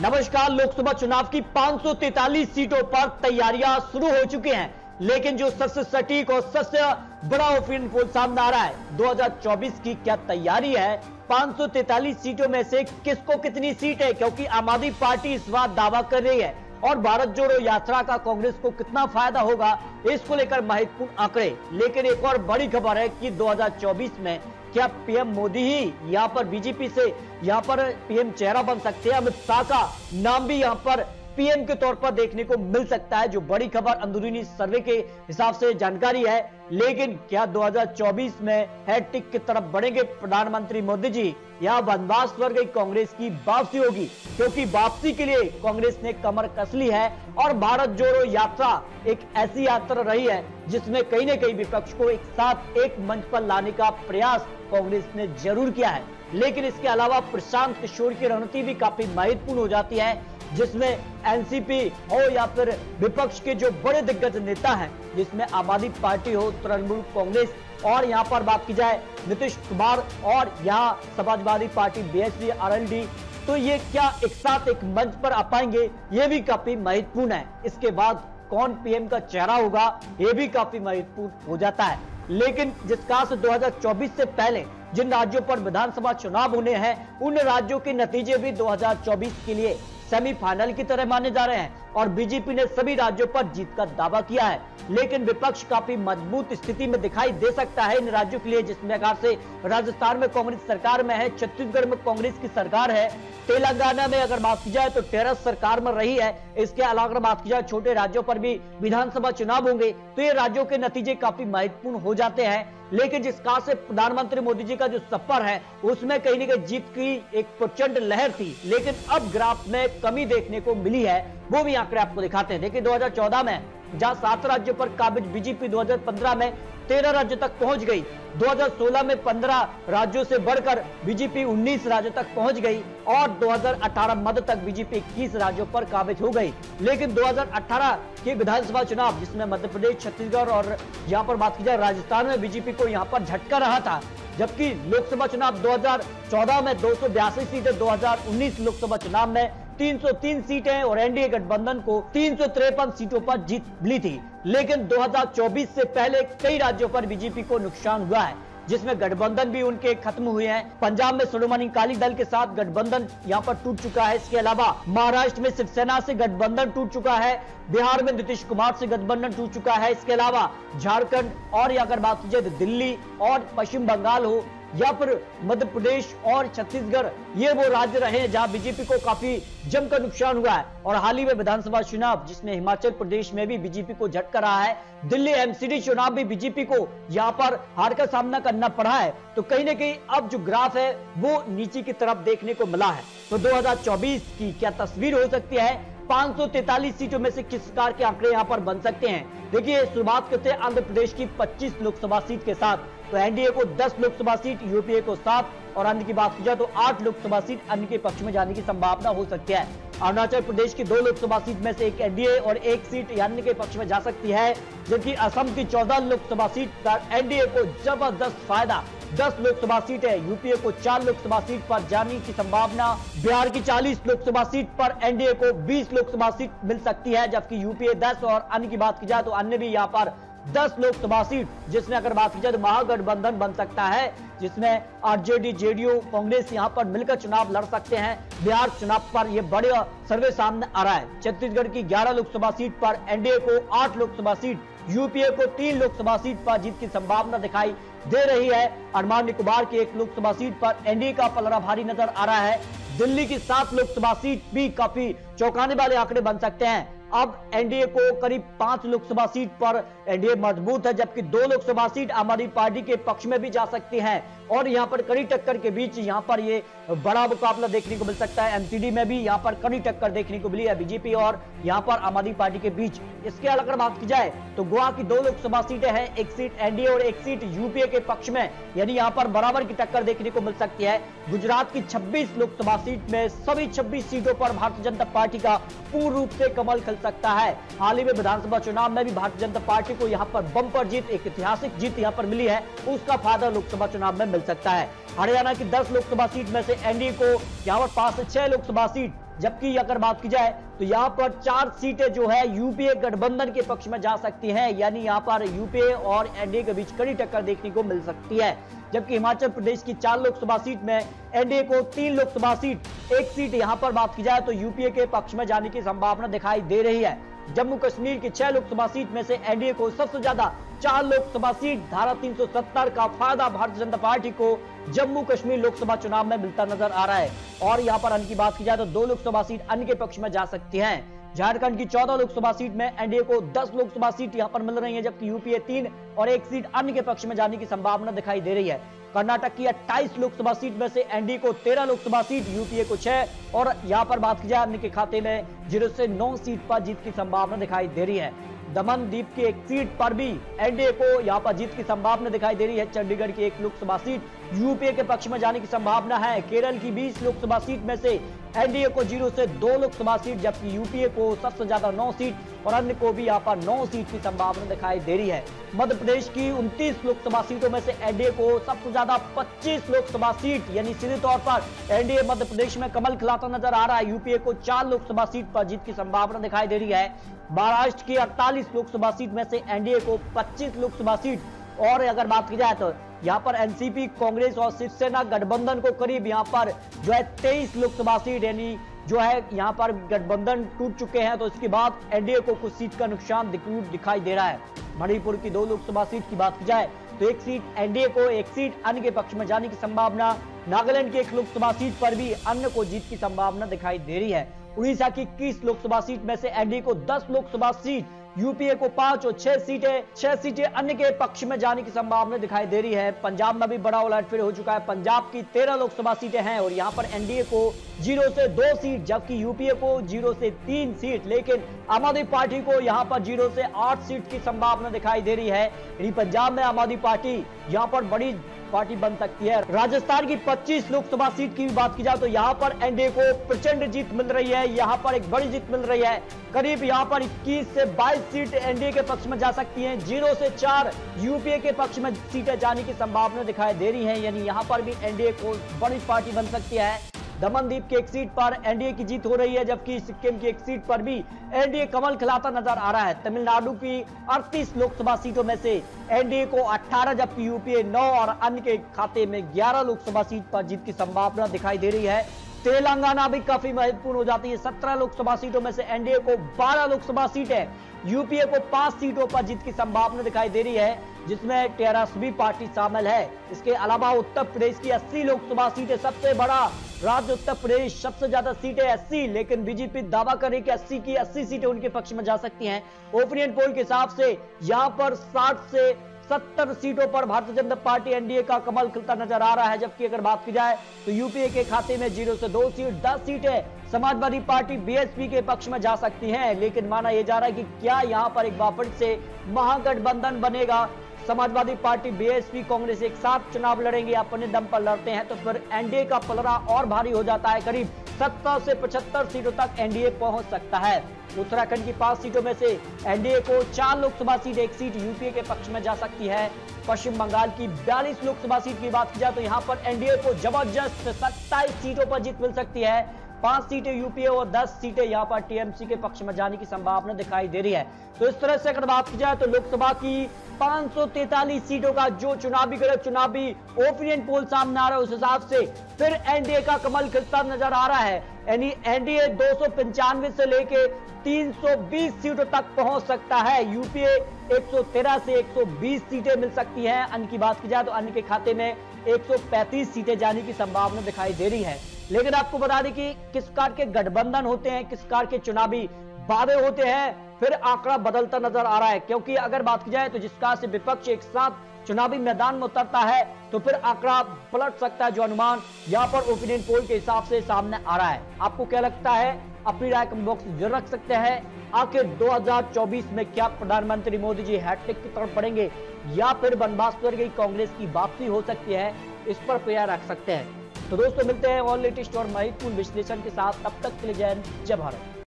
नमस्कार। लोकसभा चुनाव की 543 सीटों पर तैयारियां शुरू हो चुकी हैं, लेकिन जो सबसे सटीक और सबसे बड़ा ओपिनियन पोल सामने आ रहा है, 2024 की क्या तैयारी है, 543 सीटों में से किसको कितनी सीट है, क्योंकि आम आदमी पार्टी इस बार दावा कर रही है और भारत जोड़ो यात्रा का कांग्रेस को कितना फायदा होगा, इसको लेकर महत्वपूर्ण आंकड़े। लेकिन एक और बड़ी खबर है कि 2024 में क्या पीएम मोदी ही यहां पर बीजेपी से यहां पर पीएम चेहरा बन सकते हैं। अमित शाह का नाम भी यहां पर पीएम के तौर पर देखने को मिल सकता है, जो बड़ी खबर अंदरूनी सर्वे के हिसाब से जानकारी है। लेकिन क्या 2024 में हैट्रिक की तरफ बढ़ेंगे प्रधानमंत्री मोदी जी, या वनवास पर गई कांग्रेस की वापसी होगी, क्योंकि वापसी के लिए कांग्रेस ने कमर कस ली है और भारत जोड़ो यात्रा एक ऐसी यात्रा रही है जिसमें कहीं ना कहीं विपक्ष को एक साथ एक मंच पर लाने का प्रयास कांग्रेस ने जरूर किया है। लेकिन इसके अलावा प्रशांत किशोर की रणनीति भी काफी महत्वपूर्ण हो जाती है, जिसमें एनसीपी हो या फिर विपक्ष के जो बड़े दिग्गज नेता हैं, जिसमें आम आदमी पार्टी हो, तृणमूल कांग्रेस और यहां पर बात की जाए नीतीश कुमार और यहां समाजवादी पार्टी बीएसपी आरएलडी, तो ये क्या एक साथ एक मंच पर आ पाएंगे, ये भी काफी महत्वपूर्ण है। इसके बाद कौन पीएम का चेहरा होगा, ये भी काफी महत्वपूर्ण हो जाता है। लेकिन जिस कारण से 2024 से पहले जिन राज्यों पर विधानसभा चुनाव होने हैं, उन राज्यों के नतीजे भी 2024 के लिए सेमीफाइनल की तरह माने जा रहे हैं और बीजेपी ने सभी राज्यों पर जीत का दावा किया है। लेकिन विपक्ष काफी मजबूत स्थिति में दिखाई दे सकता है इन राज्यों के लिए, जिसमें प्रकार से राजस्थान में कांग्रेस सरकार में है, छत्तीसगढ़ में कांग्रेस की सरकार है, तेलंगाना में अगर बात की जाए तो टेरस सरकार में रही है। इसके अलावा अगर बात की जाए छोटे राज्यों पर भी विधानसभा चुनाव होंगे, तो ये राज्यों के नतीजे काफी महत्वपूर्ण हो जाते हैं। लेकिन जिस कारण से प्रधानमंत्री मोदी जी का जो सफर है, उसमें कहीं ना कहीं जीत की एक प्रचंड लहर थी, लेकिन अब ग्राफ में कमी देखने को मिली है, वो भी आंकड़े आपको दिखाते हैं। देखिए 2014 में जहां 7 राज्यों पर काबिज बीजेपी 2015 में 13 राज्यों तक पहुंच गई, 2016 में 15 राज्यों से बढ़कर बीजेपी 19 राज्यों तक पहुंच गई और 2018 मध्य तक बीजेपी 21 राज्यों पर काबिज हो गई। लेकिन 2018 के विधानसभा चुनाव, जिसमें मध्य प्रदेश, छत्तीसगढ़ और यहां पर बात की जाए राजस्थान में बीजेपी को यहां पर झटका रहा था, जबकि लोकसभा चुनाव 2014 में 282 सीटें, 2019 लोकसभा चुनाव में 303 सीटें और एनडीए गठबंधन को 353 सीटों पर जीत मिली थी। लेकिन 2024 से पहले कई राज्यों पर बीजेपी को नुकसान हुआ है, जिसमें गठबंधन भी उनके खत्म हुए हैं। पंजाब में श्रोमणी अकाली दल के साथ गठबंधन यहां पर टूट चुका है। इसके अलावा महाराष्ट्र में शिवसेना से गठबंधन टूट चुका है, बिहार में नीतीश कुमार से गठबंधन टूट चुका है। इसके अलावा झारखंड और अगर बात की जाए दिल्ली और पश्चिम बंगाल हो या फिर मध्य प्रदेश और छत्तीसगढ़, ये वो राज्य रहे हैं जहां बीजेपी को काफी जमकर नुकसान हुआ है। और हाल ही में विधानसभा चुनाव, जिसमें हिमाचल प्रदेश में भी बीजेपी को झटका रहा है, दिल्ली एमसीडी चुनाव भी बीजेपी को यहां पर हार का सामना करना पड़ा है। तो कहीं ना कहीं अब जो ग्राफ है वो नीचे की तरफ देखने को मिला है। तो 2024 की क्या तस्वीर हो सकती है, 543 सीटों में से किस प्रकार के आंकड़े यहां पर बन सकते हैं। देखिए शुरुआत करते हैं आंध्र प्रदेश की 25 लोकसभा सीट के साथ, तो एनडीए को 10 लोकसभा सीट, यूपीए को 7 और अन्य की बात की जाए तो 8 लोकसभा सीट अन्य के पक्ष में जाने की संभावना हो सकती है। अरुणाचल प्रदेश की 2 लोकसभा सीट में से एक एनडीए और 1 सीट अन्य के पक्ष में जा सकती है, जबकि असम की 14 लोकसभा सीट पर एनडीए को जबरदस्त फायदा, 10 लोकसभा सीट है, यूपीए को 4 लोकसभा सीट पर जाने की संभावना, बिहार की 40 लोकसभा सीट पर एनडीए को 20 लोकसभा सीट मिल सकती है, जबकि यूपीए 10 और अन्य की बात की जाए तो अन्य भी यहां पर 10 लोकसभा सीट, जिसमें अगर बात की जाए तो महागठबंधन बन सकता है, जिसमें आरजेडी, जेडीयू, कांग्रेस यहां पर मिलकर चुनाव लड़ सकते हैं। बिहार चुनाव पर यह बड़े सर्वे सामने आ रहा है। छत्तीसगढ़ की 11 लोकसभा सीट पर एनडीए को 8 लोकसभा सीट, यूपीए को 3 लोकसभा सीट पर जीत की संभावना दिखाई दे रही है। अंडमान निकोबार की 1 लोकसभा सीट पर एनडीए का पलड़ा भारी नजर आ रहा है। दिल्ली की 7 लोकसभा सीट भी काफी चौंकाने वाले आंकड़े बन सकते हैं। अब एनडीए को करीब 5 लोकसभा सीट पर एनडीए मजबूत है, जबकि 2 लोकसभा सीट आम आदमी पार्टी के पक्ष में भी जा सकती हैं और यहां पर कड़ी टक्कर के बीच यहां पर ये बड़ा मुकाबला देखने को मिल सकता है। एमसीडी में भी यहां पर कड़ी टक्कर देखने को मिली है बीजेपी और यहां पर आम आदमी पार्टी के बीच। इसके अलावा बात की जाए तो गोवा की 2 लोकसभा सीटें हैं, 1 सीट एनडीए और 1 सीट यूपीए के पक्ष में, यानी यहां पर बराबर की टक्कर देखने को मिल सकती है। गुजरात की 26 लोकसभा सीट में सभी 26 सीटों पर भारतीय जनता पार्टी का पूर्ण रूप से कमल खिल सकता है। हाल ही में विधानसभा चुनाव में भी भारतीय जनता पार्टी को यहां पर बम्पर जीत, एक ऐतिहासिक जीत यहां पर मिली है, उसका फायदा लोकसभा चुनाव में मिल सकता है। हरियाणा की 10 लोकसभा सीट में से एनडीए को यहां पर 5 से 6 लोकसभा सीट जबकि अगर बात की जाए तो यहां पर 4 सीटें जो है यूपीए गठबंधन के पक्ष में जा सकती हैं, यानी यहां पर यूपीए और एनडीए के बीच कड़ी टक्कर देखने को मिल सकती है। जबकि हिमाचल प्रदेश की 4 लोकसभा सीट में एनडीए को 3 लोकसभा सीट, 1 सीट यहां पर बात की जाए तो यूपीए के पक्ष में जाने की संभावना दिखाई दे रही है। जम्मू कश्मीर की 6 लोकसभा सीट में से एनडीए को सबसे ज्यादा 4 लोकसभा सीट धारा 370 का फायदा भारतीय जनता पार्टी को जम्मू कश्मीर लोकसभा चुनाव में मिलता नजर आ रहा है। और यहां पर अन्य की बात की जाए तो 2 लोकसभा सीट अन्य के पक्ष में जा सकती हैं। झारखंड की 14 लोकसभा सीट में एनडीए को 10 लोकसभा सीट यहां पर मिल रही है, जबकि यूपीए 3 और 1 सीट अन्य के पक्ष में जाने की संभावना दिखाई दे रही है। कर्नाटक की 28 लोकसभा सीट में से एनडीए को 13 लोकसभा सीट, यूपीए को 6 और यहां पर बात की जाए अन्य के खाते में 0 से 9 सीट पर जीत की संभावना दिखाई दे रही है। दमन द्वीप की 1 सीट पर भी एनडीए को यहां पर जीत की संभावना दिखाई दे रही है। चंडीगढ़ की 1 लोकसभा सीट यूपीए के पक्ष में जाने की संभावना है। केरल की 20 लोकसभा सीट में से एनडीए को 0 से 2 लोकसभा सीट, जबकि यूपीए को सबसे ज्यादा 9 सीट और अन्य को भी यहां पर 9 सीट की संभावना दिखाई दे रही है। मध्य प्रदेश की 29 लोकसभा सीटों में से एनडीए को सबसे ज्यादा 25 लोकसभा सीट, यानी सीधे तौर पर एनडीए मध्य प्रदेश में कमल खिलाता नजर आ रहा है। यूपीए को 4 लोकसभा सीट पर जीत की संभावना दिखाई दे रही है। महाराष्ट्र की 48 लोकसभा सीट में से एनडीए को 25 लोकसभा सीट और अगर बात की जाए तो यहां पर एनसीपी, कांग्रेस और शिवसेना गठबंधन को करीब यहां पर जो है 23 लोकसभा सीट, यानी जो है यहां पर गठबंधन टूट चुके हैं, तो इसके बाद एनडीए को कुछ सीट का नुकसान दिखाई दे रहा है। मणिपुर की 2 लोकसभा सीट की बात की जाए तो 1 सीट एनडीए को, 1 सीट अन्य के पक्ष में जाने की संभावना। नागालैंड की 1 लोकसभा सीट पर भी अन्य को जीत की संभावना दिखाई दे रही है। उड़ीसा की 21 लोकसभा सीट में से एनडीए को 10 लोकसभा सीट, यूपीए को 5 और 6 सीटें अन्य के पक्ष में जाने की संभावना दिखाई दे रही है। पंजाब में भी बड़ा उलटफेर हो चुका है। पंजाब की 13 लोकसभा सीटें हैं और यहां पर एनडीए को 0 से 2 सीट, जबकि यूपीए को 0 से 3 सीट, लेकिन आम आदमी पार्टी को यहां पर 0 से 8 सीट की संभावना दिखाई दे रही है। पंजाब में आम आदमी पार्टी यहां पर बड़ी पार्टी बन सकती है। राजस्थान की 25 लोकसभा सीट की भी बात की जाए तो यहां पर एनडीए को प्रचंड जीत मिल रही है। यहां पर एक बड़ी जीत मिल रही है। करीब यहां पर 21 से 22 सीट एनडीए के पक्ष में जा सकती हैं। 0 से 4 यूपीए के पक्ष में सीटें जाने की संभावना दिखाई दे रही है, यानी यहां पर भी एनडीए को बड़ी पार्टी बन सकती है। दमन द्वीप की 1 सीट पर एनडीए की जीत हो रही है, जबकि सिक्किम की 1 सीट पर भी एनडीए कमल खिलाता नजर आ रहा है। तमिलनाडु की 38 लोकसभा सीटों में से एनडीए को 18, जबकि यूपीए 9 और अन्य के खाते में 11 लोकसभा सीट पर जीत की संभावना दिखाई दे रही है। तेलंगाना भी काफी महत्वपूर्ण हो जाती है। 17 लोकसभा सीटों में से एनडीए को 12 लोकसभा सीटें, यूपीए को 5 सीटों पर जीत की संभावना दिखाई दे रही है, जिसमें टीआरएस पार्टी शामिल है। इसके अलावा उत्तर प्रदेश की 80 लोकसभा सीटें, सबसे बड़ा राज्य उत्तर प्रदेश, सबसे ज्यादा सीटें 80, लेकिन बीजेपी दावा कर रही है कि 80 की 80 सीटें उनके पक्ष में जा सकती हैं। ओपिनियन पोल के हिसाब से यहां पर 60 से 70 सीटों पर भारतीय जनता पार्टी एनडीए का कमल खिलता नजर आ रहा है। जबकि अगर बात की जाए तो यूपीए के खाते में 0 से 2 सीट, 10 सीटें समाजवादी पार्टी बीएसपी के पक्ष में जा सकती हैं। लेकिन माना यह जा रहा है कि क्या यहां पर एक बार फिर से महागठबंधन बनेगा, समाजवादी पार्टी, बीएसपी, कांग्रेस एक साथ चुनाव लड़ेंगे, अपने दम पर लड़ते हैं, तो फिर एनडीए का पलड़ा और भारी हो जाता है। करीब 70 से 75 सीटों तक एनडीए पहुंच सकता है। उत्तराखंड की 5 सीटों में से एनडीए को 4 लोकसभा सीट, 1 सीट यूपीए के पक्ष में जा सकती है। पश्चिम बंगाल की 42 लोकसभा सीट की बात की जाए तो यहां पर एनडीए को जबरदस्त 27 सीटों पर जीत मिल सकती है। 5 सीटें यूपीए और 10 सीटें यहां पर टीएमसी के पक्ष में जाने की संभावना दिखाई दे रही है। तो इस तरह से अगर बात की जाए तो लोकसभा की 543 सीटों का जो चुनावी ओपिनियन पोल सामने आ रहा है, उस हिसाब से फिर एनडीए का कमल खिलता नजर आ रहा है। यानी एनडीए 295 से लेके 320 सीटों तक पहुंच सकता है। यूपीए 113 से 120 सीटें मिल सकती हैं। अन्य की बात की जाए तो अन्य के खाते में 135 सीटें जाने की संभावना दिखाई दे रही है। लेकिन आपको बता दें कि किस प्रकार के गठबंधन होते हैं, किस प्रकार के चुनावी वादे होते हैं, फिर आंकड़ा बदलता नजर आ रहा है। क्योंकि अगर बात की जाए तो जिस प्रकार से विपक्ष एक साथ चुनावी मैदान में उतरता है तो फिर आंकड़ा पलट सकता है, जो अनुमान यहाँ पर ओपिनियन पोल के हिसाब से सामने आ रहा है। आपको क्या लगता है? अपनी राय कमेंट बॉक्स में जरूर रख सकते हैं। आखिर 2024 में क्या प्रधानमंत्री मोदी जी हैट्रिक की तरफ बढ़ेंगे या फिर बनवास कर गई कांग्रेस की वापसी हो सकती है? इस पर प्रयास रख सकते हैं। तो दोस्तों, मिलते हैं और लेटेस्ट और महत्वपूर्ण विश्लेषण के साथ। तब तक के लिए जय हिंद, जय भारत।